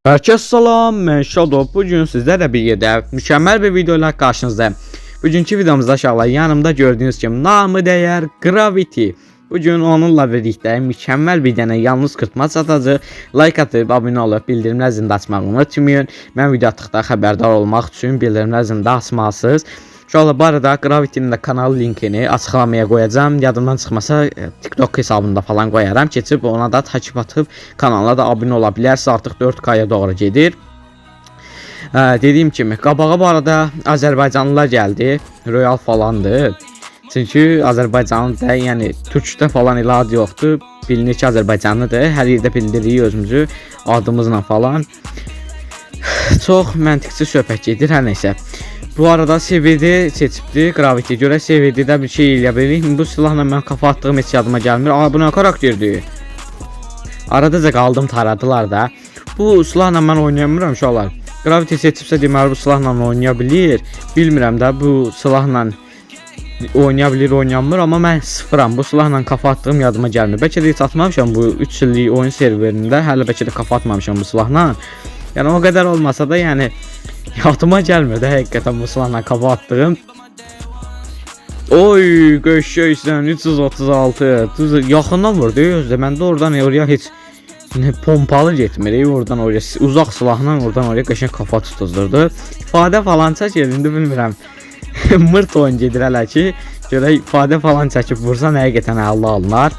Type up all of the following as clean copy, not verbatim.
Herkese salam, ben Shadow. Bugün sizlerle birlikte mükemmel bir video ile karşınızdayım. Bugünkü videomuzda aşağıda yanımda gördüğünüz gibi namı değer Gravity. Bugün onunla birlikte mükemmel bir tane yalnız kırpma satıcı. Like atıp abone olup bildirimler zilini açmayı unutmayın. Ben video attıqda xəbərdar olmaq üçün bildirimler zilini açmalısınız. Şöyle bu arada Gravity'nin de kanal linkini açıklamaya koyacağım. Yadımdan çıkmasa TikTok hesabında falan koyarım. Keçib ona da takip atıp kanala da abone olabilirsiniz. Artıq 4K'ya doğru gedir. Dediğim kimi qabağa bu arada Azərbaycanlılar geldi. Royal falandı. Çünkü Azərbaycanlıda yani Türkçədə falan iladı yoktu. Bilinir ki Azərbaycanlıdır. Hər yerdə bildiririk özümüzü adımızla falan. Çox məntiqli söhbət gedir. Hər neysə. Bu arada CVD seçibdi Gravity göre CVD'də bir şey eləyə bilirik. Bu silahla mən kafa attığım heç yadıma gəlmir. Bu nə karakterdir? Aradaca qaldım, taradılar da. Bu silahla mən oynayamıram uşaqlar. Gravity seçibsə deməli bu silahla oynaya bilir. Bilmirəm də bu silahla oynaya bilir, oynayamır, amma mən sıfıram. Bu silahla kafa attığım yadıma gəlmir. Bəlkə də heç atmamışam bu 3 illik oyun serverində. Hələ bəlkə də kafa atmamışam bu silahla. Yəni o qədər olmasa da yəni yadıma gəlmir də həqiqətən bu silahla kafa attığım. Oy, göşşöysən 336. Yaxından vurdu özdə. Mən də oradan oraya heç pompalı getmir. Oradan oraya uzaq silahla oradan oraya qəşəng kafa tutuzdurdu. İfadə falan çəkir, indi bilmirəm. Mırt oyun gedir hələ ki. Görə ifadə falan çəkib vursan həqiqətən əla alınar.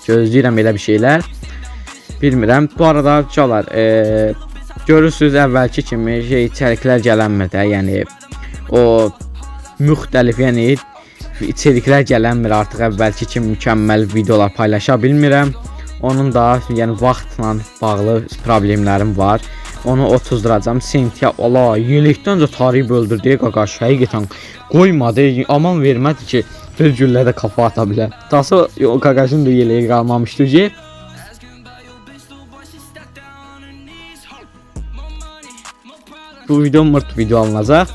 Gözləyirəm elə bir şeylər. Bilmirəm. Bu arada çalar. Görürsüz əvvəlki kimi içəriklər gələnmir də, yəni o müxtəlif, yəni içəriklər gələnmir artıq əvvəlki kimi mükəmməl videolar paylaşa bilmirəm. Onun da yəni vaxtla bağlı problemlərim var. Onu otuzduracağım. Sentyabr ola yeləkdən öncə tarihi böldürdü qaqaş. Həqiqətən qoymadı, aman vermədi ki düz güllərdə kafa ata bilər. Tası o qaqaşın da yeleği qalmamışdı ki. Bu video mırt video alınacaq.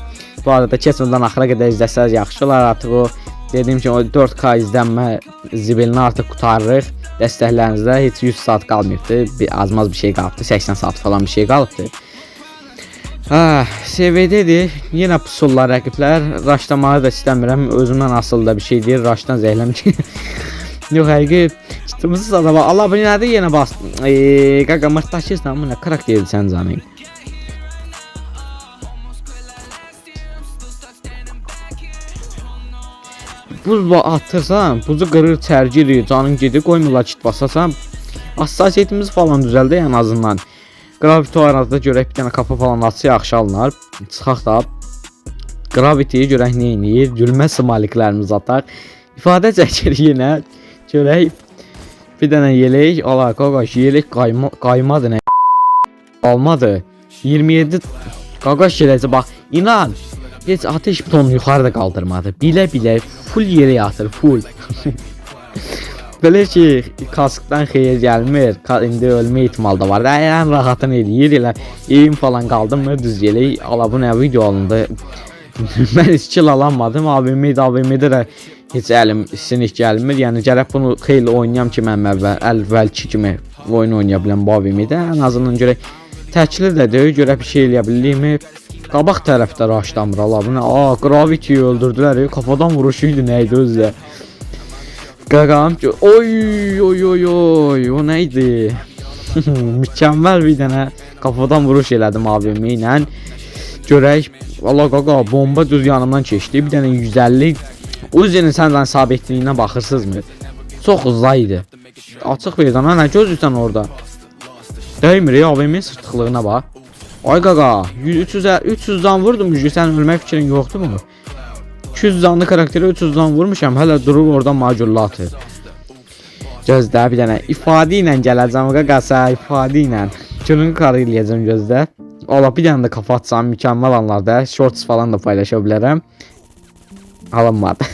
Bu arada keçmədən axıra qədər izləsəniz yaxşı olar. Artıq o dediyim kimi o 4K izlənmə zibilini artıq qutarırıq. Dəstəklerinizdə heç 100 saat qalmayıbdı. Azmaz bir şey qalıbdı. 80 saat falan bir şey qalıbdı. CVD'dir. Yenə pusullar rəqiblər. Raşlamağı da istəmirəm. Özümdən asılı da bir şey deyir. Raşdan zəhləmiş. Yox həqiqi. Çıtımızı adama. Allah bu nədir yenə bastım. Qaqa mırtdaşırsan bu nə karakterdir sən canım. Buz atırsan, buzu qırır, çərgirir, canın gedir, qoymurlar kit basasan. Hassasiyyətimiz falan düzəldi en azından. Gravity arada görək bir dənə kafa falan atsa yaxşı alınar. Çıxaq da Gravity'yi görək nə edir, gülmə smaliklərimiz ataq. İfadə çəkir yenə. Görək bir dənə yelək, ala qaqaş yelək qaymadı nə almadı. 27 qaqaş yeləcə bax, inan. Heç ateş butonunu yuxarıda qaldırmadı. Bilə-bilə full yerə yatır, full. Belə ki, kaskdan xeyir gəlmir. İndi ölmə ihtimalı da var. Ən rahatını eləyir. Elə eğim falan qaldım mı düz yelək. Ala bu nə video alındı. Mən skill alanmadım. AVM'də də heç əlim sinik gəlmir. Yəni gərək bunu xeyli oynayam ki, mən əvvəlki kimi oyun oynaya biləm bu AVM'də. Ən azından görək təkli də deyil, görək bir şey eləyə bilirmi? Qabaq tərəfdə raşlamır Allah bunu. Gravity'yi öldürdülər. Kafadan vuruşuydu neydi özlə. Qaqam ki oy o neydi? Mükəmməl bir dənə kafadan vuruş elədim abimi ilə. Görək Allah qaqa bomba düz yanımdan keçdi. Bir dənə 150 Uzi'nin səndən sabitliyinə baxırsınızmı? Çox uzaydı. Açıq verdən nə gözlüsən orada? Dəymir ya abimin sırtıqlığına bax. Ay qaqa 300 can vurdum ki sən ölmək fikrin yoxdur mu? 200 canlı karakterə 300 can vurmuşam, hələ durur orada macurla atır. Gözdə bir dənə ifadə ilə gələcəm qaqasa, ifadə ilə gününü qarı eləyəcəm gözdə. Ola bir dənə də kafa atsam mükəmməl anlarda shorts falan da paylaşa bilərəm. Alınmadı.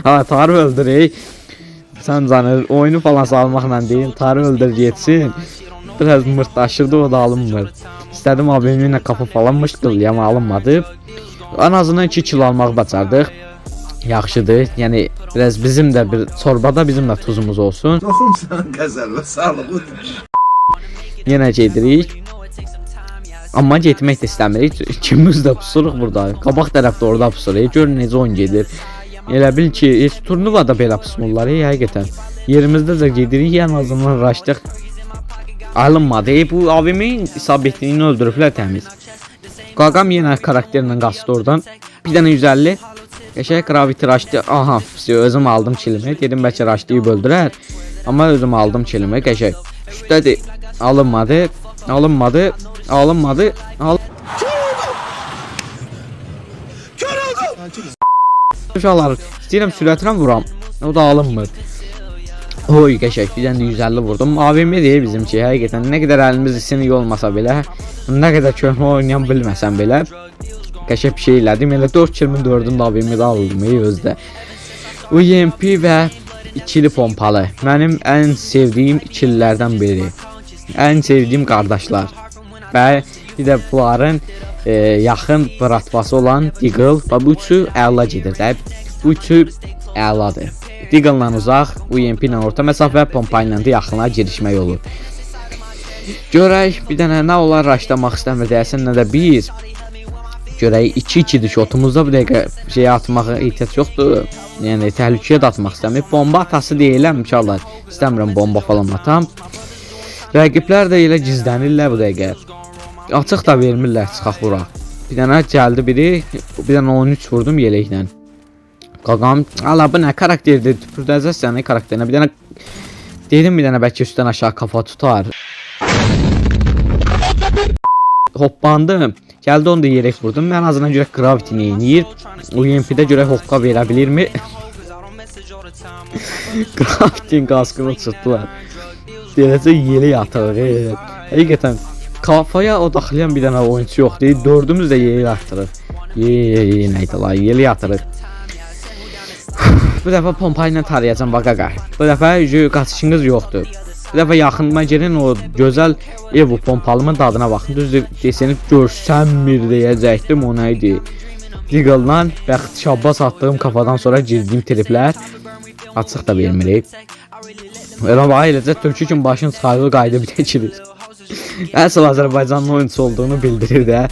Tarı öldürək. Sən canır oyunu falan salmaqla deyim, tarı öldür getsin. Biraz mırtlaşırdı, o da alınmır. İstədim abimlə kafa falan mışqılıyam, alınmadı. En azından 2 kilo almaq bacardıq. Yaxşıdır. Yəni biraz bizim də bir çorbada bizim də tuzumuz olsun. Toxumsan qəzəl və sağlıqlı. Yenə gedirik. Amma getmək də istəmirik. İkimiz də pusuruq burada. Qabaq tərəfdə orada pusuruq. Görün necə oyun gedir. Elə bil ki, heç turnuvada belə pusmurlar. Həqiqətən. Yerimizdə də gedirik. Ən azından raşdıq. Alınmadı. Bu AVM-in isabetliyini öldürüblər təmiz. Qaqam yenə karakterlə qaçdı oradan. Bir dənə 150. Qəşəng Gravity raşdı. Aha, özüm aldım kilimi. Dedim bəlkə raşdıyıb öldürər. Amma özüm aldım kilimi. Qəşəng. Üstədir. Alınmadı. Alınmadı. Alınmadı. Uşaqlar, istəyirəm sürətlə vuram. O da alınmır. Oy, qəşəng. Bir dənə 150 vurdum. AVM deyir bizimki. Həqiqətən nə qədər əlimiz isinik olmasa belə, nə qədər köhnə oynayan bilməsəm belə, qəşəng bir şey elədim. Elə 4 kilimin 4-ünü də AVM-də aldım özdə. UMP və ikili pompalı. Mənim ən sevdiyim ikililərdən biri. Ən sevdiyim qardaşlar. Və bir də bunların yaxın bratbası olan Deagle və bu üçü əla gedir də. Bu üçü əladır. Deagle-la uzaq, UMP ilə orta məsafə, pompa ilə də yaxına girişmək olur. Görək bir dənə nə olar raşlamaq istəmir deyəsən, nə də biz. Görək 2-2-dir şotumuzda bu dəqiqə şey atmağa ehtiyac yoxdur. Yəni təhlükəyə də atmaq istəmir. Bomba atası deyiləm inşallah. İstəmirəm bomba falan atam. Rəqiblər də elə gizlənirlər bu dəqiqə. Açıq da vermirlər çıxaq bura. Bir dənə gəldi biri, bir dənə 13 vurdum yeləklə. Qaqam, ala bu nə karakterdir? Tüpürdəcəz səni karakterinə. Bir dənə dedim, bir dənə bəlkə üstdən aşağı kafa tutar. Hoppandım. Gəldi onu da yerək vurdum. Mən azından görək Gravity neyiniyir. UMP-də görək hoqqa verə bilirmi? Gravity'nin qaskını tutdular. Deyəcək yelək atırıq. Həqiqətən kafaya odaklayan bir dənə oyuncu yoxdur. Dördümüz də yelək atırıq. Neydi la, yelək atırıq. Bu dəfə pompa ilə tarayacam baqaqa. Bu dəfə qaçışınız yoxdur. Bu dəfə yaxınıma girin, o gözəl ev pompalımın dadına baxın. Düzdür, desəni görsənmir deyəcəkdim, o nə idi? Deagle-la bəxt şabbas attığım kafadan sonra girdiyim triplər açıq da vermirik. Elə bax, eləcə türkü kimi başın çıxarğı qayda bir təkilir. Əsl Azərbaycanlı oyuncusu olduğunu bildirir də.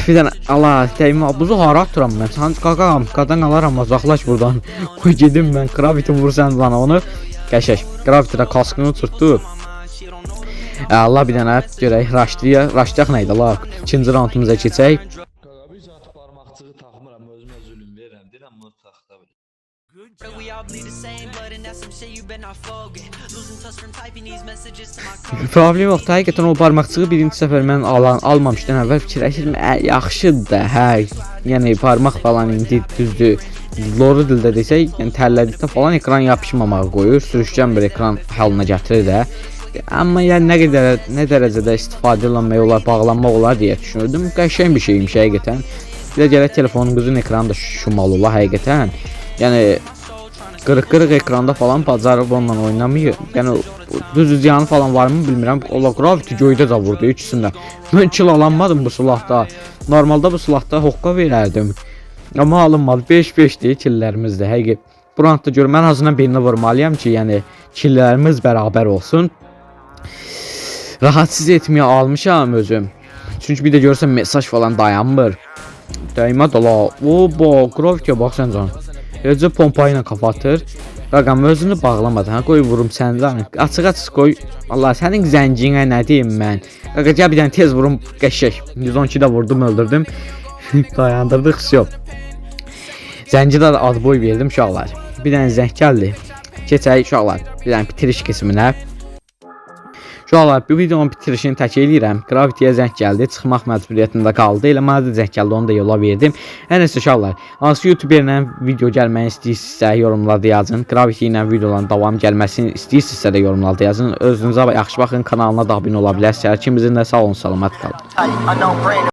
Bir dənə, Allah, deyim, buzu hara atıram mən? Sən qaqam, qadan alaram, uzaqlaş buradan. Qoy gedim mən, Gravity vursan bana onu. Qəşək, Gravity-də kaskını uçurtdu. Allah, bir dənə görək, raşlayaq nəydi, Allah, ikinci roundumuza keçək. Problem yoxdur, həqiqətən o barmaqçığı birinci səfər mən almamışdan əvvəl fikirləşirəm, yaxşıdır da, hə, yəni parmaq falan indi düzdür, loru dildə desək, yəni tərlədikdə falan ekran yapışmamağı qoyur, sürüşkən bir ekran halına gətirir də, amma yəni nə dərəcədə istifadə edilmək olar, bağlanmaq olar deyə düşünürdüm, qəşəng bir şeymiş həqiqətən, bir də gələk telefonumuzun ekranı da şuşumalı olar həqiqətən, yəni qırıq ekranda falan bacarıb onunla oynamıyor. Yəni düz ziyanı falan varmı bilmirəm. Ola Gravity göydə də vurdu ikisində. Mən kill alanmadım bu silahda. Normalda bu silahda hoqqa verərdim. Amma alınmadı. 5-5-dir killlərimiz də. Həqiqət. Bu roundda gör mən azından birini vurmalıyam ki, yəni killlərimiz bərabər olsun. Rahatsız etməyə almışam özüm. Çünki bir də görürsən mesaj falan dayanmır. Dəymə də la. Oba, Gravity-yə bax sən can. Eləcə pompa ilə kafa atır. Qaqam özünü bağlamadı. Hə, qoy vurum səndən. Açıq qoy. Allah, sənin zəncinə nə deyim mən? Qaqa bir dənə tez vurum qəşək. 112-də vurdum, öldürdüm. Dayandırdıq, yox. Zəncidə də ad boy verdim uşaqlar. Bir dənə zəng gəldi. Keçək uşaqlar. Bir dənə bitiriş qisminə. Uşaqlar, bu videonun bitirişini tək eləyirəm. Gravity-yə zəng gəldi, çıxmaq məcburiyyətində qaldı. Elə mənə də zəng gəldi, onu da yola verdim. Hər nəsə uşaqlar, hansı YouTuber ilə video gəlməyini istəyirsinizsə yorumlarda yazın. Gravity ilə videoların davam gəlməsini istəyirsinizsə də yorumlarda yazın. Özünüzə yaxşı baxın, kanalına da abunə ola bilərsiniz. İkimizin də sağ olun, salamat qalın.